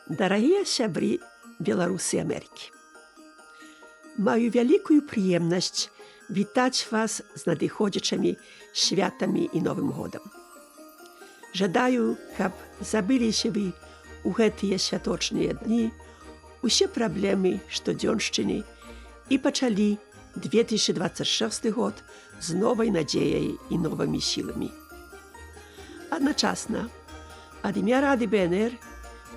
Дарагія сябры Беларусы і Амерыкі. Маю вялікую прыемнасць вітаць вас з надыходзячымі святамі і Новым годам. Жадаю, каб забыліся вы ў гэтыя святочныя дні усе праблемы штодзёншчыны і пачалі 2026 год з новай надзеяй і новымі сіламі. Адначасна, ад імя Рады БНР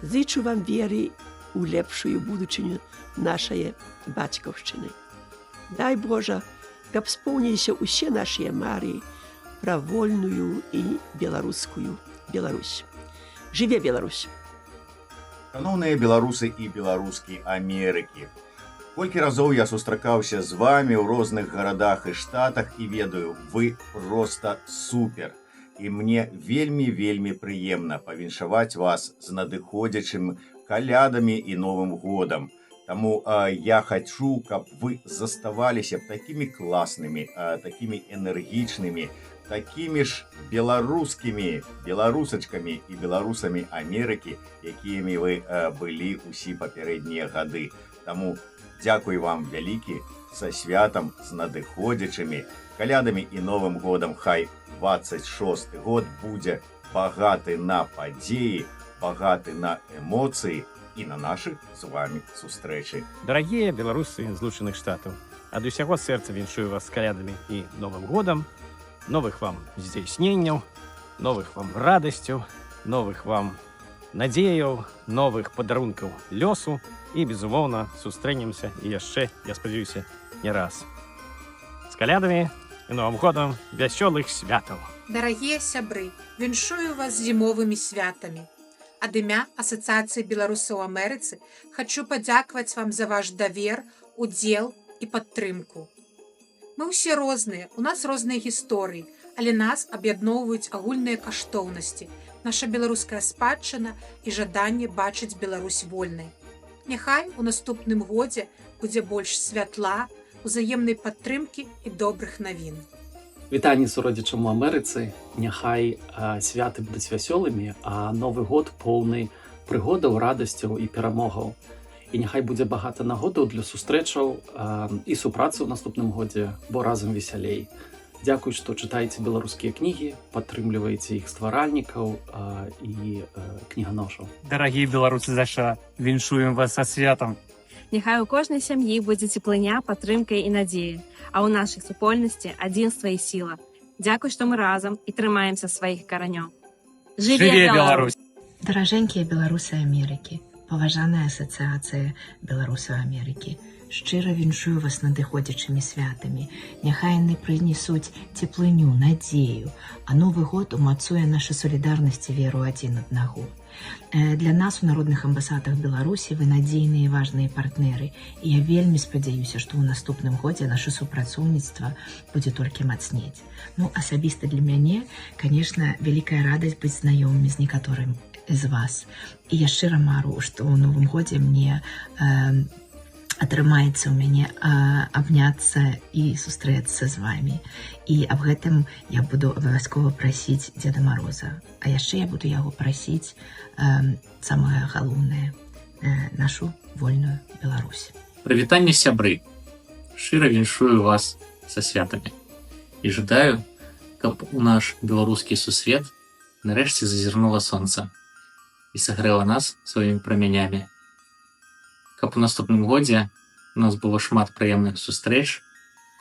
зычу вам веры ў лепшую будучыню нашай бацькаўшчыны. Дай Божа, каб споўніліся ўсе нашыя мары пра вольную і беларускую Беларусь. Жыве Беларусь! Шановныя беларусы і беларускі Амерыкі, колькі разоў я сустракаўся з вамі ў розных гарадах і штатах і ведаю, вы проста супер. І мне вельмі прыемна павіншаваць вас з надыходзячым калядамі і Новым годам. Таму я хачу, каб вы заставаліся такімі класнымі, такімі энергічнымі, такімі ж беларускімі беларусачкамі і беларусамі Амерыкі, якімі вы былі ўсе папярэднія гады. Таму дзякуй вам вялікі са святам з надыходзячымі калядамі і Новым годам. Хай 26 год будзе багаты на падзеі, багаты на эмоцыі і на нашых з вами сустрэчы. Дарагія беларусы Злучаных Штатаў, ад усяго сэрца віншую вас з калядамі і Новым годам. Новых вам здзяйсненняў, новых вам радасцяў, новых вам надзеяў, новых падарункаў лёсу і, безумоўна, сустрэнемся і яшчэ, я спадзяюся, не раз. З калядамі і Новым годам вясёлых святаў! Дарагія сябры, віншую вас з зімовымі святамі. Ад імя Асацыяцыі беларусаў у Амерыцы хачу падзякаваць вам за ваш давер, удзел і падтрымку. Мы ўсе розныя, у нас розныя гісторыі, але нас аб'ядноўваюць агульныя каштоўнасці, наша беларуская спадчына і жаданне бачыць Беларусь вольнай. Няхай у наступным годзе будзе больш святла, узаемнай падтрымкі і добрых навін. Вітанні суродзічам у Амерыцы. Няхай святы будуць вясёлымі, а Новы год поўны прыгодаў, радасцяў і перамогаў. І няхай будзе багата нагодаў для сустрэчаў і супрацы ў наступным годзе, бо разам весялей. Дзякуй, што чытаеце беларускія кнігі, падтрымліваеце іх стваральнікаў і кніганошаў. Дарагія беларусы ЗША, віншуем вас са святам. Няхай у кожнай сям'і будзе цеплыня, падтрымка і надзея, а ў нашай супольнасці адзінства і сіла. Дзякуй, што мы разам і трымаемся сваіх каранёў. Жыве Беларусь! Даражэнькія беларусы Амерыкі, паважаная Асацыяцыя беларусаў Амерыкі, шчыра віншую вас надыходзячымі святамі. Няхай яны прынесуць цеплыню, надзею, а Новы год умацуе нашу салідарнасць і веру адзін аднаго. Для нас у народных амбасадах Беларусі вы надзейныя і важныя партнеры, і я вельмі спадзяюся, што ў наступным годзе наша супрацоўніцтва будзе толькі мацнець. Ну, асабіста для мяне, канешне, вялікая радасць быць знаёмымі з некаторым з вас. І я шчыра мару, што ў Новым годзе мне атрымаецца ў мяне абняцца і сустрэцца з вамі. І аб гэтым я буду абавязкова прасіць Дзеда Мароза. А яшчэ я буду яго прасіць самае галоўнае, нашу вольную Беларусь. Прывітанне сябры. Шчыра віншую вас са святамі. І жадаю, каб у наш беларускі сусвет нарэшце зазірнула сонца і сагрэла нас сваімі прамянямі. Каб у наступным годзе у нас было шмат прыемных сустрэч,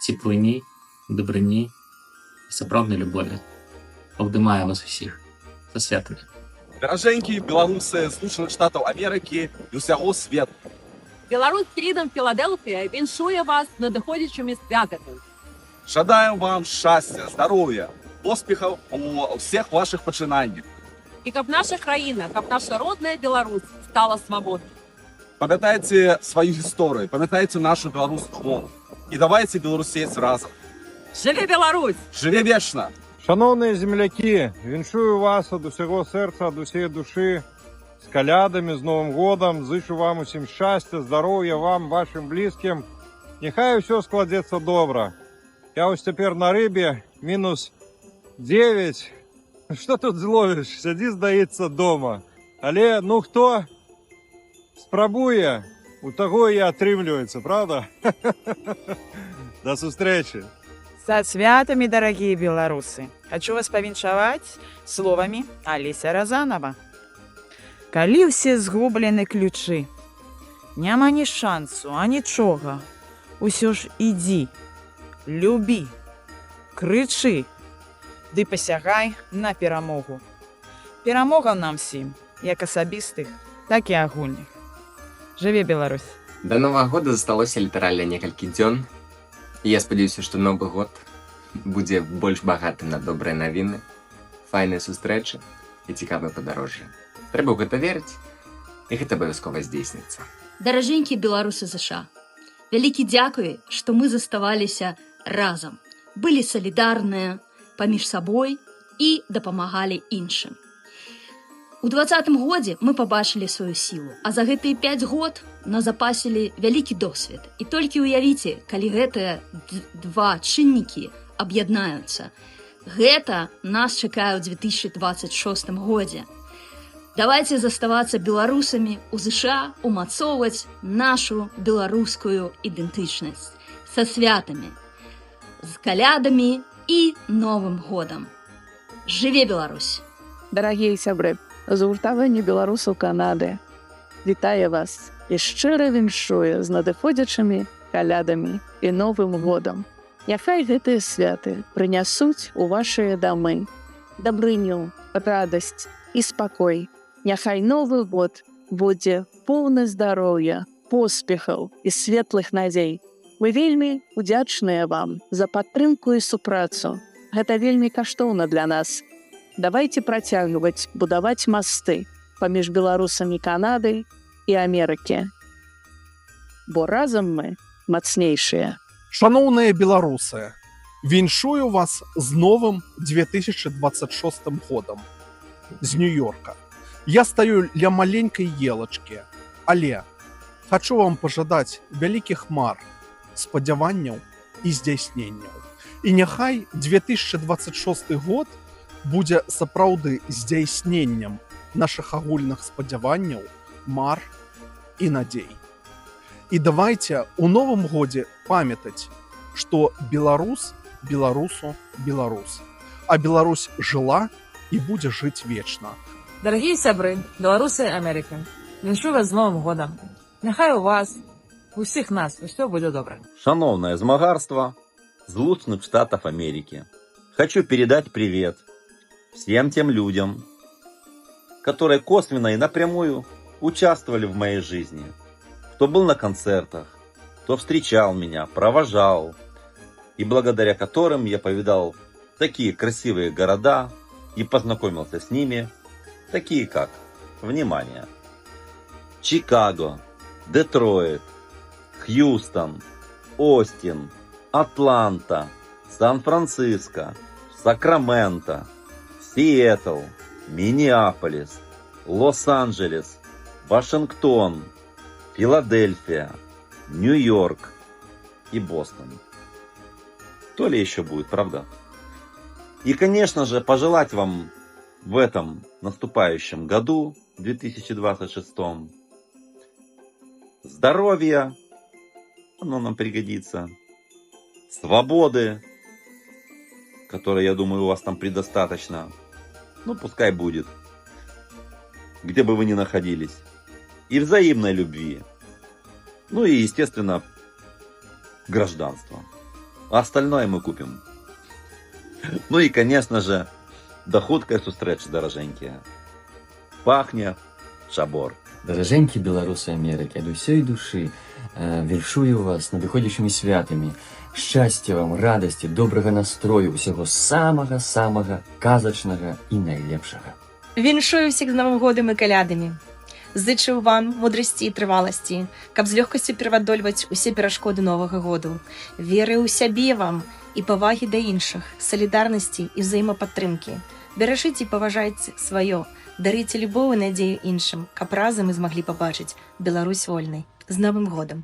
цеплыні, дабрыні і сапраўднай любові. Абдымаю вас усіх са святамі. Даражэнькія беларусы Злучаных Штатаў Амерыкі і ўсяго свету. Беларусь Фрідом Філадельфія віншуе вас з надыходзячымі святамі. Жадаем вам шчасця, здароўя, поспехаў у ўсіх вашых пачынаннях. І каб наша краіна, каб наша родная Беларусь стала свабоднай. Памятайце сваю гісторыю, памятайце нашу беларускую мову. І давайце беларусець разам. Жыве Беларусь! Жыве вечна! Шановныя землякі, віншую вас ад усяго сэрца, ад усей душы з калядамі, з Новым годам. Зычу вам усім шчасця, здароўя вам, вашым блізкім. Няхай усё складзецца добра. Я ось цяпер на рыбе, мінус 9. Што тут зловіш? Сядзі, здаецца, дома. Але, ну хто спрабуе, у таго і атрымліваецца, правда? До сустрэчы. Со святами, дорогие белорусы! Хочу вас повіншаваць словами Алися Разанова. Калі ўсе згублены ключы, няма ні шансу, а нічога. Усё ж ідзі, любі, крычы, ды пасягай на перамогу. Перамога нам всім, як асабістых, так і агульных. Жыве Беларусь! До Нового года засталося літаральна некалькі дзён. І я спадзяюся, што Новы год будзе больш багатым на добрыя навіны, файныя сустрэчы і цікавыя падарожжы. Трэба ў гэта верыць, і гэта абавязкова здзейсніцца. Даражэнькія беларусы ЗША, вялікі дзякуй, што мы заставаліся разам, былі салідарныя паміж сабой і дапамагалі іншым. У 2020 годзе мы пабачылі сваю сілу, а за гэтыя 5 год назапасілі вялікі досвед. І толькі ўявіце, калі гэтыя два чыннікі аб'яднаюцца. Гэта нас чакае ў 2026 годзе. Давайте заставацца беларусамі ў ЗША, умацоўваць нашу беларускую ідэнтычнасць са святамі, з калядамі і Новым годам. Жыве Беларусь! Дарагія сябры, згуртаванне беларусаў Канады вітае вас і шчыра віншуе з надыходзячымі калядамі і Новым годам. Няхай гэтыя святы прынясуць у вашыя дамы дабрыню, радасць і спакой. Няхай Новы год будзе поўны здароўя, поспехаў і светлых надзей. Мы вельмі удзячныя вам за падтрымку і супрацу. Гэта вельмі каштоўна для нас. Давайте працягваць будаваць масты паміж беларусамі Канады і Амерыкі. Бо разам мы мацнейшыя. Шаноўныя беларусы, віншую вас з новым 2026 годам з Нью-Йорка. Я стаю ля маленькай елачкі, але хочу вам пажадаць вялікіх мар, спадзяванняў і здзяйсненняў. І няхай 2026 год будзе сапраўды здзяйсненнем нашых агульных спадзяванняў, мар і надзей. І давайте у Новым годзе памятаць, што беларус беларусу беларус, а Беларусь жыла і будзе жыць вечна. Дорогие сябры, белорусы Америки, віншую вас з Новым годом. Няхай у вас, у всіх нас, все буде добре. Шановное змагарство Злучных Штатов Америки, хочу передать привет всем тем людям, которые косвенно и напрямую участвовали в моей жизни, кто был на концертах, кто встречал меня, провожал, и благодаря которым я повидал такие красивые города и познакомился с ними, такие как, внимание, Чикаго, Детройт, Хьюстон, Остин, Атланта, Сан-Франциско, Сакраменто, Сиэтл, Миннеаполис, Лос-Анджелес, Вашингтон, Филадельфия, Нью-Йорк и Бостон. То ли еще будет, правда? И, конечно же, пожелать вам в этом наступающем году, 2026, здоровья, оно нам пригодится, свободы, которой, я думаю, у вас там предостаточно, ну, пускай будет, где бы вы ни находились, и взаимной любви, ну и, естественно, гражданства. А остальное мы купим. Ну и, конечно же, до хуткай сустрэчы, даражэнькія. Пахне шабор. Даражэнькі беларусы Амерыкі, ад усёй душы віншую вас надыходзячымі святамі. Шчасця вам, радасці, добрага настрою, усяго самага-самага казачнага і найлепшага. Віншую всіх з Новым годам і калядамі. Зычу вам мудрасці і трываласці, каб з лёгкасцю перавадольваць усе перашкоды Новага году. Веры ў сябе вам і павагі да іншых, салідарнасці і ўзаемападтрымкі. Беражыце і паважайце сваё, дарыце любоў і надзею іншым, каб разам мы змаглі пабачыць Беларусь вольнай. З Новым годам!